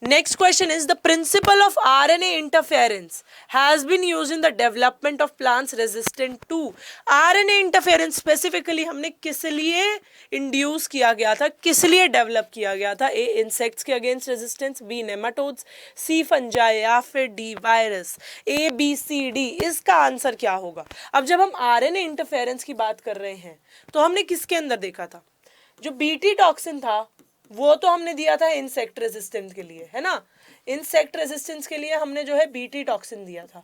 Next question is, the principle of RNA interference has been used in the development of plants resistant to RNA interference specifically हमने किस लिए इंड्यूस किया गया था, किस लिए डेवलप किया गया था? A, इंसेक्ट्स के against resistance, B, nematodes, C, fungi या फिर D, वायरस। ABCD, इसका आंसर क्या होगा? अब जब हम RNA इंटरफेरेंस की बात कर रहे हैं तो हमने किसके अंदर देखा था? जो BT टॉक्सिन था वो तो हमने दिया था इंसेक्ट रेजिस्टेंस के लिए, है ना, इंसेक्ट रेजिस्टेंस के लिए हमने जो है BT टॉक्सिन दिया था।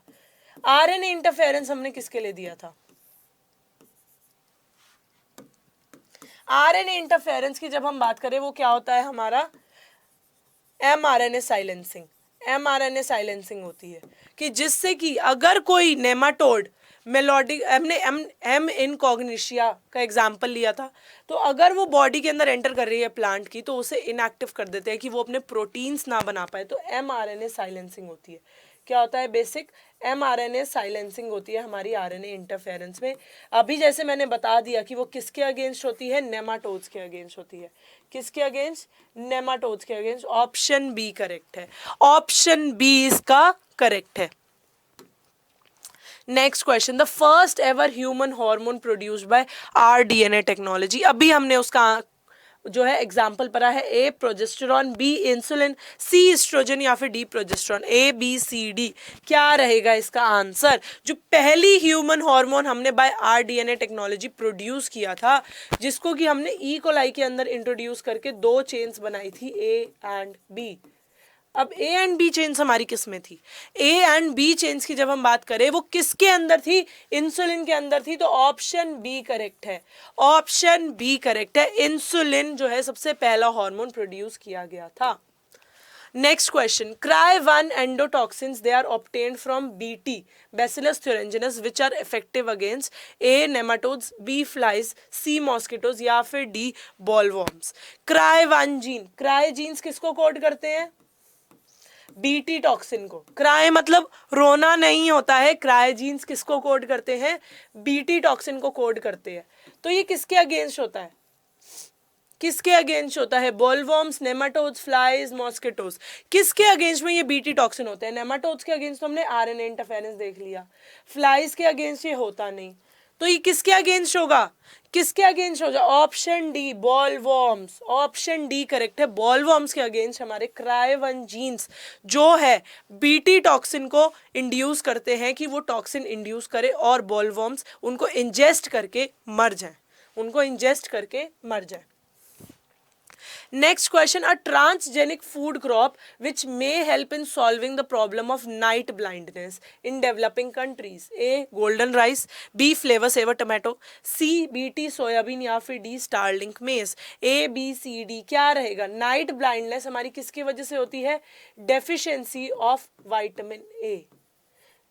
RNA इंटरफेरेंस हमने किसके लिए दिया था? RNA इंटरफेरेंस की जब हम बात करें वो क्या होता है हमारा? mRNA साइलेंसिंग, mRNA साइलेंसिंग होती है कि जिससे कि अगर कोई नेमाटोड मेलोडिक, हमने एम इनकॉग्निशिया का एग्जाम्पल लिया था, तो अगर वो बॉडी के अंदर एंटर कर रही है प्लांट की तो उसे इनएक्टिव कर देते हैं कि वो अपने प्रोटीन्स ना बना पाए। तो mRNA साइलेंसिंग होती है। क्या होता है? बेसिक mRNA साइलेंसिंग होती है हमारी RNA इंटरफेरेंस में। अभी जैसे मैंने बता दिया कि वो किसके अगेंस्ट होती है? नेमाटोड्स के अगेंस्ट होती है। किसके अगेंस्ट? नेमाटोड्स के अगेंस्ट। ऑप्शन बी करेक्ट है, ऑप्शन बी इसका करेक्ट है। Next question, the first ever human hormone produced by rDNA technology. अभी हमने उसका जो है एग्जाम्पल पढ़ा है, A, progesterone, B, insulin, C, oestrogen या फिर D, प्रोजेस्टेरॉन। ABCD क्या रहेगा इसका आंसर? जो पहली ह्यूमन हार्मोन हमने बाय rDNA टेक्नोलॉजी प्रोड्यूस किया था, जिसको कि हमने E. coli के अंदर इंट्रोड्यूस करके 2 चेन्स बनाई थी, A एंड B। अब A एंड B चेन्स हमारी किस में थी? A एंड B चेन्स की जब हम बात करें वो किसके अंदर थी? इंसुलिन के अंदर थी। तो ऑप्शन बी करेक्ट है, ऑप्शन बी करेक्ट है। इंसुलिन जो है सबसे पहला हार्मोन प्रोड्यूस किया गया था। Next question, Cry1 endotoxins they are obtained from BT, Bacillus thuringiensis, which are effective against A, nematodes, B, flies, C, mosquitoes या फिर D, bollworms। Cry1 जीन, क्राई जीन्स किसको कोड करते हैं? BT टॉक्सिन को। क्राई मतलब रोना नहीं होता है, क्राई जीन्स किसको कोड करते हैं? BT टॉक्सिन को कोड करते हैं। तो ये किसके अगेंस्ट होता है? किसके अगेंस्ट होता है? Bollworms, nematodes, flies, mosquitoes. किसके अगेंस्ट में ये BT टॉक्सिन होते हैं? नेमाटोड्स के अगेंस्ट तो हमने RNA इंटरफेरेंस देख लिया, फ्लाइज के अगेंस्ट ये होता नहीं, तो ये किसके अगेंस्ट होगा? किसके अगेंस्ट होगा? Option D, bollworms. Option D correct है, बॉलवर्म्स के अगेंस्ट हमारे Cry1 जीन्स जो है BT टॉक्सिन को इंड्यूस करते हैं कि वो टॉक्सिन इंड्यूस करे और बॉलवर्म्स उनको इंजेस्ट करके मर जाए, उनको इंजेस्ट करके मर जाए। Next question, a transgenic food crop which may help in solving the problem of night blindness in developing countries. A golden rice, B Flavr Savr tomato, C BT soybean या फिर D Starlink मेज। ए B C D क्या रहेगा? Night blindness हमारी किसकी वजह से होती है? Deficiency of vitamin A.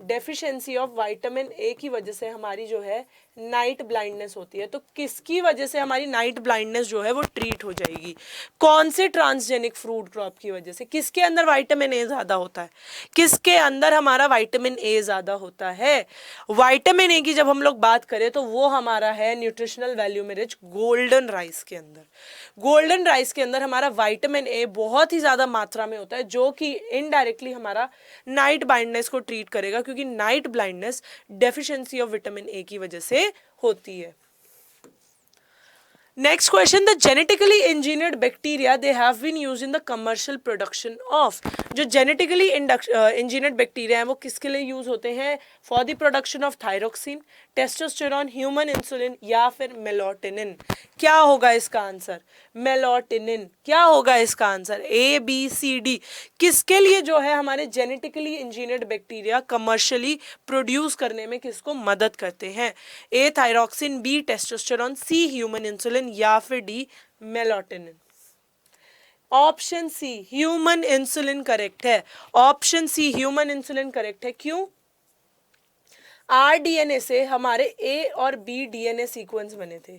Deficiency of vitamin A की वजह से हमारी जो है नाइट ब्लाइंडनेस होती है। तो किसकी वजह से हमारी नाइट ब्लाइंडनेस जो है वो ट्रीट हो जाएगी? कौन से ट्रांसजेनिक फ्रूट क्रॉप की वजह से? किसके अंदर विटामिन ए ज्यादा होता है? किसके अंदर हमारा विटामिन ए ज्यादा होता है? विटामिन ए की जब हम लोग बात करें तो वो हमारा है न्यूट्रिशनल वैल्यू में रिच गोल्डन राइस के अंदर। गोल्डन राइस के अंदर हमारा विटामिन ए बहुत ही ज्यादा मात्रा में होता है, जो कि इनडायरेक्टली हमारा नाइट ब्लाइंडनेस को ट्रीट करेगा, क्योंकि night blindness deficiency of vitamin A की वजह से होती है। Next question, the genetically engineered bacteria they have been used in the commercial production of। जो genetically engineered bacteria हैं वो किसके लिए यूज होते हैं? For the production of thyroxine, testosterone, human insulin या फिर मेलाटोनिन। क्या होगा इसका आंसर? मेलाटोनिन। क्या होगा इसका answer? A B C D. किसके लिए जो है हमारे genetically engineered bacteria commercially produce करने में किसको मदद करते हैं? A thyroxine, B testosterone, C human insulin या फिर D melatonin. Option C human insulin correct है। Option C human insulin correct है। क्यों? आरडीएनए से हमारे ए और बी डीएनए सीक्वेंस बने थे।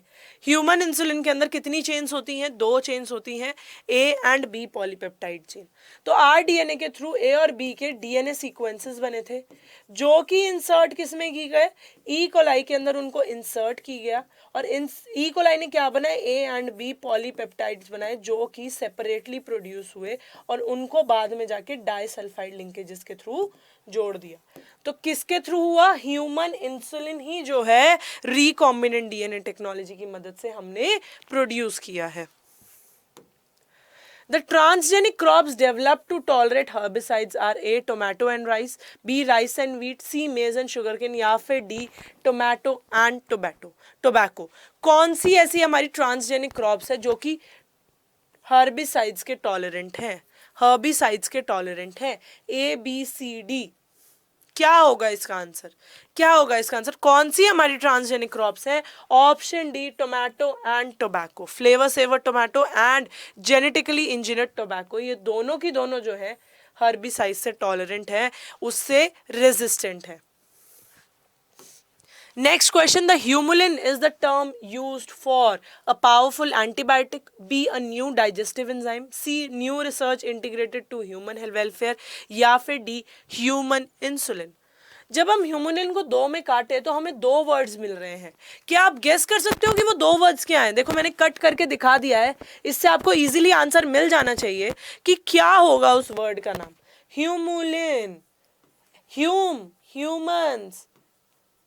ह्यूमन इंसुलिन के अंदर कितनी चेन्स होती हैं? 2 चेन्स होती हैं, A and B polypeptide chain. तो आरडीएनए के थ्रू ए और बी के डीएनए सीक्वेंसेस बने थे, जो कि इंसर्ट किसमें की गए? ई कोलाई के अंदर उनको इंसर्ट की गया, और ई कोलाई ने क्या बनाए? ए एंड बी पॉलीपेप्टाइड्स बनाए, जो कि सेपरेटली प्रोड्यूस हुए और उनको बाद में जाके डाइसल्फाइड लिंकेजेस के थ्रू जोड़ दिया। तो किसके थ्रू हुआ? ह्यूमन इंसुलिन ही जो है रिकॉम्बिनेंट डीएनए टेक्नोलॉजी की मदद से हमने प्रोड्यूस किया है। The transgenic crops developed to tolerate herbicides are A. tomato and rice, B. rice and wheat, C. maize and sugarcane या फिर D. tomato and tobacco। कौन सी ऐसी हमारी ट्रांसजेनिक क्रॉप्स है जो कि हर्बिसाइड्स के टॉलरेंट हैं? हर्बिसाइड्स के टॉलरेंट हैं। A B C D. क्या होगा इसका आंसर? क्या होगा इसका आंसर? कौन सी हमारी ट्रांसजेनिक क्रॉप्स है? Option D tomato and tobacco. Flavour Savr tomato and genetically engineered tobacco, ये दोनों की दोनों जो है हर्बिसाइड से टॉलरेंट है, उससे रेजिस्टेंट है। Next question, the humulin is the term used for a powerful antibiotic, B. a new digestive enzyme, C. new research integrated to human health welfare या फिर D. human insulin। जब हम Humulin को 2 में काटे तो हमें 2 वर्ड्स मिल रहे हैं। क्या आप गेस कर सकते हो कि वो 2 वर्ड्स क्या हैं? देखो मैंने कट करके दिखा दिया है, इससे आपको इजीली आंसर मिल जाना चाहिए कि क्या होगा उस वर्ड का नाम। Humulin, humans,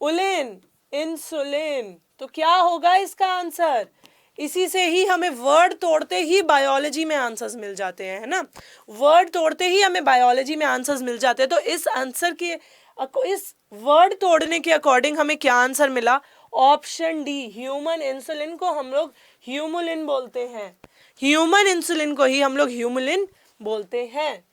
ulin, insulin. तो क्या होगा इसका आंसर? इसी से ही हमें वर्ड तोड़ते ही बायोलॉजी में आंसर्स मिल जाते हैं, है ना? वर्ड तोड़ते ही हमें बायोलॉजी में आंसर्स मिल जाते हैं। तो इस आंसर के, इस वर्ड तोड़ने के अकॉर्डिंग हमें क्या आंसर मिला? ऑप्शन डी, ह्यूमन इंसुलिन को हम लोग ह्यूमुलिन बोलते हैं। ह्यूमन इंसुलिन को ही हम लोग ह्यूमुलिन बोलते हैं।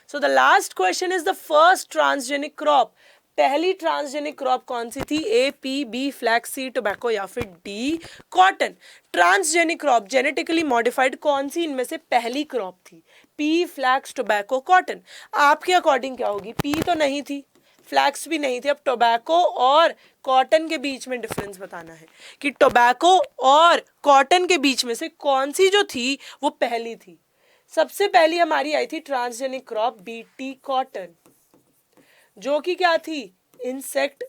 So the last question is the first transgenic crop. पहली ट्रांसजेनिक क्रॉप कौन सी थी? A, pea, B flax, C tobacco या फिर D cotton. Transgenic crop genetically modified कौन सी इनमें से पहली क्रॉप थी? Pea, flax, tobacco, cotton. आपके अकॉर्डिंग क्या होगी? पी तो नहीं थी, फ्लैक्स भी नहीं थी। अब टोबैको और कॉटन के बीच में डिफरेंस बताना है कि टोबैको और कॉटन के बीच में से कौन सी जो थी वो पहली थी। सबसे पहली हमारी आई थी ट्रांसजेनिक क्रॉप बीटी कॉटन, जो कि क्या थी? इंसेक्ट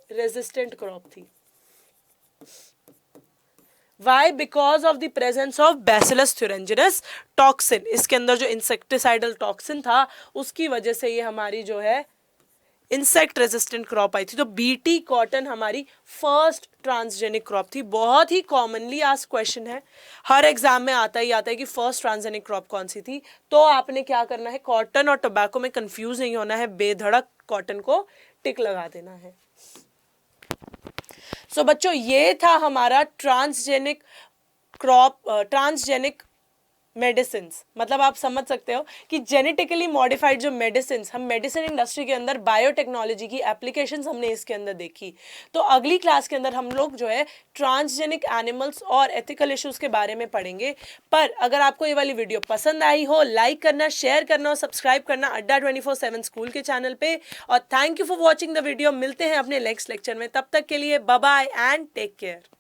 रेजिस्टेंट क्रॉप थी। Why? Because of the presence of Bacillus thuringiensis toxin. इसके अंदर जो इंसेक्टिसाइडल टॉक्सिन था उसकी वजह से ये हमारी जो है इंसेक्ट रेजिस्टेंट क्रॉप आई थी। तो बीटी कॉटन हमारी फर्स्ट ट्रांसजेनिक क्रॉप थी। बहुत ही कॉमनली आस्क्ड क्वेश्चन है, हर एग्जाम में आता है कि फर्स्ट ट्रांसजेनिक क्रॉप कौन सी थी। तो आपने क्या करना है? कॉटन और टोबैको में कंफ्यूज नहीं होना है, बेधड़क कॉटन को टिक लगा देना है। सो बच्चों ये था हमारा ट्रांसजेनिक मेडिसिन्स, मतलब आप समझ सकते हो कि जेनेटिकली मॉडिफाइड जो मेडिसिन्स, हम मेडिसिन इंडस्ट्री के अंदर बायोटेक्नोलॉजी की एप्लीकेशंस हमने इसके अंदर देखी। तो अगली क्लास के अंदर हम लोग जो है ट्रांसजेनिक एनिमल्स और एथिकल इश्यूज के बारे में पढ़ेंगे। पर अगर आपको ये वाली वीडियो पसंद आई हो, लाइक करना, शेयर करना और सब्सक्राइब करना अड्डा 24/7 स्कूल के चैनल पे। और thank you for watching the video. मिलते हैं अपने नेक्स्ट लेक्चर में, तब तक के लिए bye bye and take care.